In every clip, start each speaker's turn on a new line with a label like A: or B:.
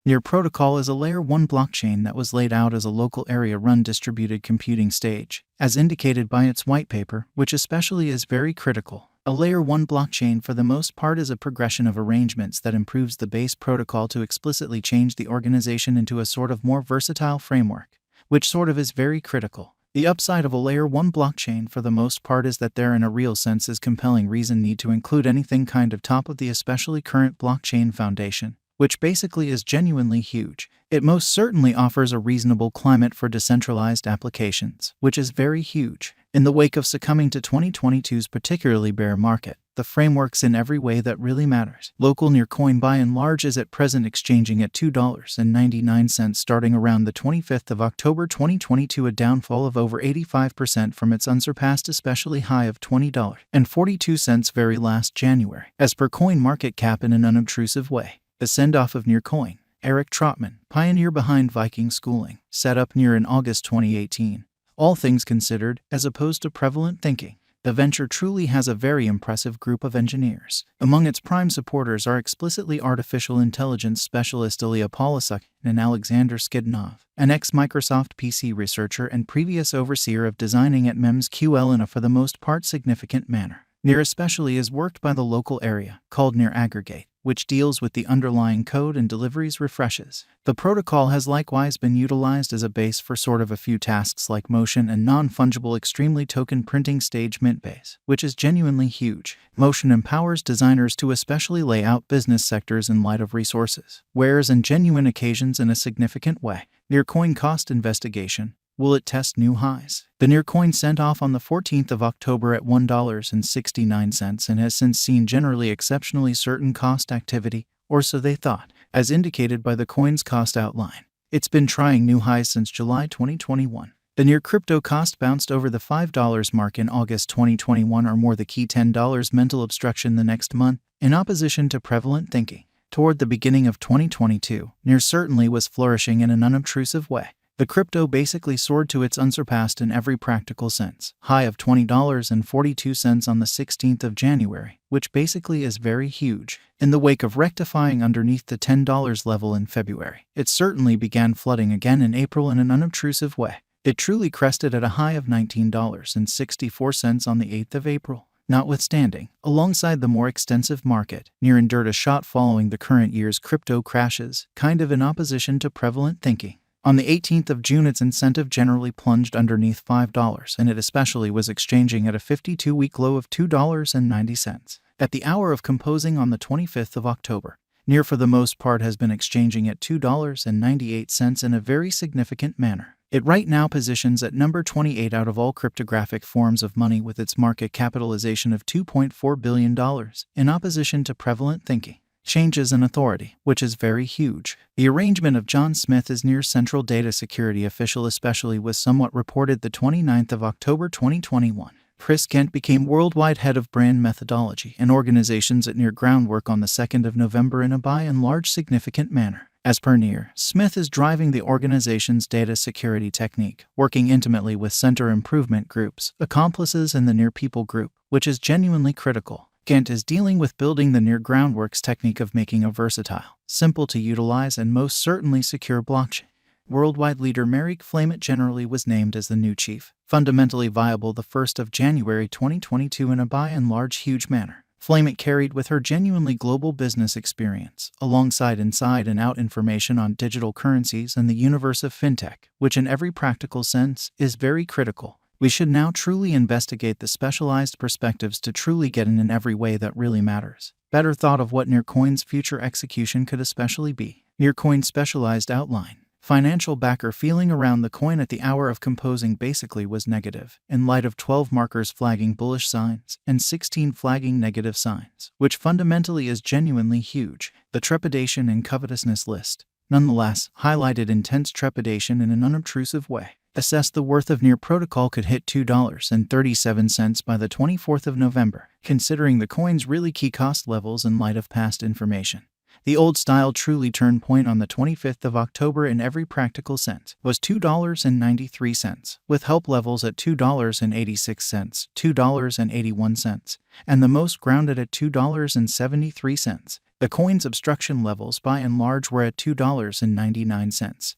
A: Near Protocol is a Layer 1 blockchain that was laid out as a local area-run distributed computing stage, as indicated by its white paper, which especially is very critical. A Layer 1 blockchain for the most part is a progression of arrangements that improves the base protocol to explicitly change the organization into a sort of more versatile framework, which sort of is very critical. The upside of a Layer 1 blockchain for the most part is that there in a real sense is compelling reason need to include anything kind of top of the especially current blockchain foundation, which basically is genuinely huge. It most certainly offers a reasonable climate for decentralized applications, which is very huge. In the wake of succumbing to 2022's particularly bear market, the framework's in every way that really matters. Local Nearcoin by and large is at present exchanging at $2.99 starting around the 25th of October 2022, a downfall of over 85% from its unsurpassed especially high of $20.42 very last January. As per CoinMarketCap in an unobtrusive way, the send-off of Nearcoin, Eric Trotman, pioneer behind Viking schooling, set up Near in August 2018. All things considered, as opposed to prevalent thinking, the venture truly has a very impressive group of engineers. Among its prime supporters are explicitly artificial intelligence specialist Ilya Polasuk and Alexander Skidnov, an ex-Microsoft PC researcher and previous overseer of designing at MEMS-QL in a for the most part significant manner. Near especially is worked by the local area, called Near Aggregate, which deals with the underlying code and deliveries refreshes. The protocol has likewise been utilized as a base for sort of a few tasks like motion and non-fungible extremely token printing stage Mintbase, which is genuinely huge. Motion empowers designers to especially lay out business sectors in light of resources, wares and genuine occasions in a significant way. Nearcoin cost investigation. Will it test new highs? The Nearcoin sent off on the 14th of October at $1.69 and has since seen generally exceptionally certain cost activity, or so they thought, as indicated by the coin's cost outline. It's been trying new highs since July 2021. The Near crypto cost bounced over the $5 mark in August 2021 or more, the key $10 mental obstruction the next month, in opposition to prevalent thinking. Toward the beginning of 2022, Near certainly was flourishing in an unobtrusive way. The crypto basically soared to its unsurpassed in every practical sense high of $20.42 on the 16th of January, which basically is very huge. In the wake of rectifying underneath the $10 level in February, it certainly began flooding again in April in an unobtrusive way. It truly crested at a high of $19.64 on the 8th of April. Notwithstanding, alongside the more extensive market, Near endured a shot following the current year's crypto crashes, kind of in opposition to prevalent thinking. On the 18th of June, its incentive generally plunged underneath $5, and it especially was exchanging at a 52-week low of $2.90. At the hour of composing on the 25th of October, Near for the most part has been exchanging at $2.98 in a very significant manner. It right now positions at number 28 out of all cryptographic forms of money with its market capitalization of $2.4 billion, in opposition to prevalent thinking. Changes in authority, which is very huge. The arrangement of John Smith as Near central data security official especially was somewhat reported the 29th of October 2021. Chris Kent became worldwide head of brand methodology and organizations at Near groundwork on the 2nd of November in a by and large significant manner. As per Near, Smith is driving the organization's data security technique, working intimately with center improvement groups, accomplices and the Near people group, which is genuinely critical. Kent is dealing with building the Near groundwork's technique of making a versatile, simple to utilize and most certainly secure blockchain. Worldwide leader Marek Flamit generally was named as the new chief, fundamentally viable the 1st of January 2022 in a by and large huge manner. Flamit carried with her genuinely global business experience, alongside inside and out information on digital currencies and the universe of fintech, which in every practical sense is very critical. We should now truly investigate the specialized perspectives to truly get in every way that really matters. Better thought of what Nearcoin's future execution could especially be. Nearcoin's specialized outline. Financial backer feeling around the coin at the hour of composing basically was negative, in light of 12 markers flagging bullish signs and 16 flagging negative signs, which fundamentally is genuinely huge. The trepidation and covetousness list, nonetheless, highlighted intense trepidation in an unobtrusive way. Assessed the worth of Near protocol could hit $2.37 by the 24th of November, considering the coin's really key cost levels in light of past information. The old style truly turn point on the 25th of October in every practical sense was $2.93, with help levels at $2.86, $2.81, and the most grounded at $2.73. The coin's obstruction levels by and large were at $2.99,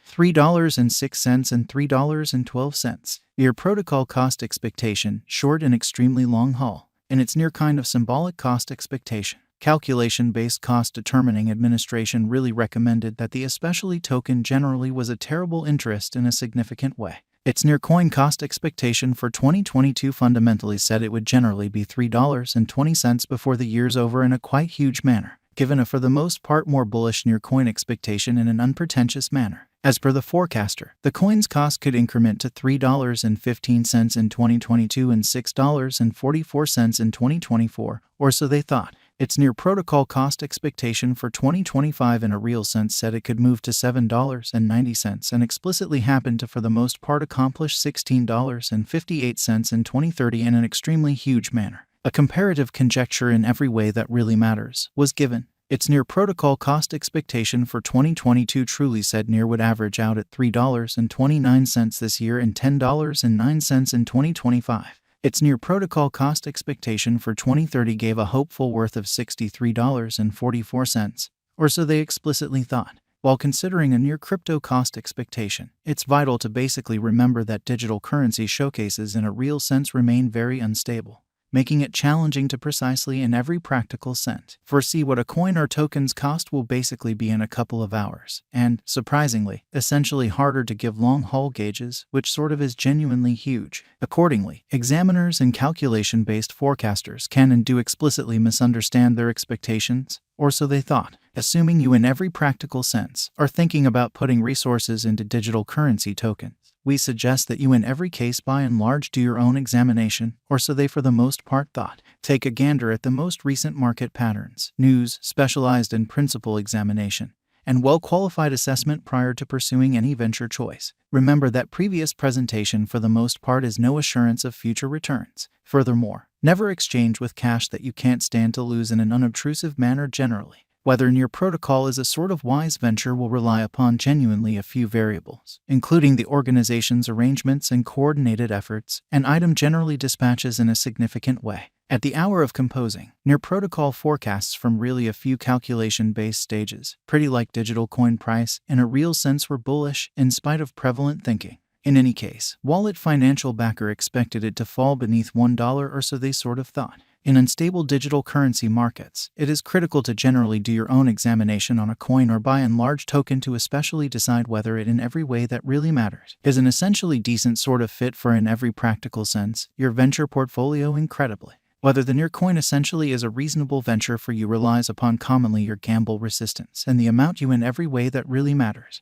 A: $3.06, and $3.12. Your protocol cost expectation, short and extremely long haul, and its near kind of symbolic cost expectation. Calculation-based cost determining administration really recommended that the especially token generally was a terrible interest in a significant way. Its near coin cost expectation for 2022 fundamentally said it would generally be $3.20 before the year's over in a quite huge manner, given a for the most part more bullish near coin expectation in an unpretentious manner. As per the forecaster, the coin's cost could increment to $3.15 in 2022 and $6.44 in 2024, or so they thought. Its near protocol cost expectation for 2025 in a real sense said it could move to $7.90 and explicitly happened to for the most part accomplish $16.58 in 2030 in an extremely huge manner. A comparative conjecture in every way that really matters was given. Its near protocol cost expectation for 2022 truly said near would average out at $3.29 this year and $10.09 in 2025. Its near protocol cost expectation for 2030 gave a hopeful worth of $63.44, or so they explicitly thought. While considering a near crypto cost expectation, it's vital to basically remember that digital currency showcases in a real sense remain very unstable, making it challenging to precisely in every practical sense foresee what a coin or token's cost will basically be in a couple of hours, and, surprisingly, essentially harder to give long-haul gauges, which sort of is genuinely huge. Accordingly, examiners and calculation-based forecasters can and do explicitly misunderstand their expectations, or so they thought. Assuming you in every practical sense are thinking about putting resources into digital currency tokens, we suggest that you in every case by and large do your own examination, or so they for the most part thought. Take a gander at the most recent market patterns, news, specialized and principal examination, and well-qualified assessment prior to pursuing any venture choice. Remember that previous presentation for the most part is no assurance of future returns. Furthermore, never exchange with cash that you can't stand to lose in an unobtrusive manner generally. Whether near protocol is a sort of wise venture will rely upon genuinely a few variables, including the organization's arrangements and coordinated efforts, and item generally dispatches in a significant way. At the hour of composing, near protocol forecasts from really a few calculation-based stages, pretty like digital coin price, in a real sense were bullish in spite of prevalent thinking. In any case, wallet financial backer expected it to fall beneath $1 or so they sort of thought. In unstable digital currency markets, it is critical to generally do your own examination on a coin or by and large token to especially decide whether it in every way that really matters is an essentially decent sort of fit for in every practical sense your venture portfolio incredibly. Whether the near coin essentially is a reasonable venture for you relies upon commonly your gamble resistance and the amount you in every way that really matters.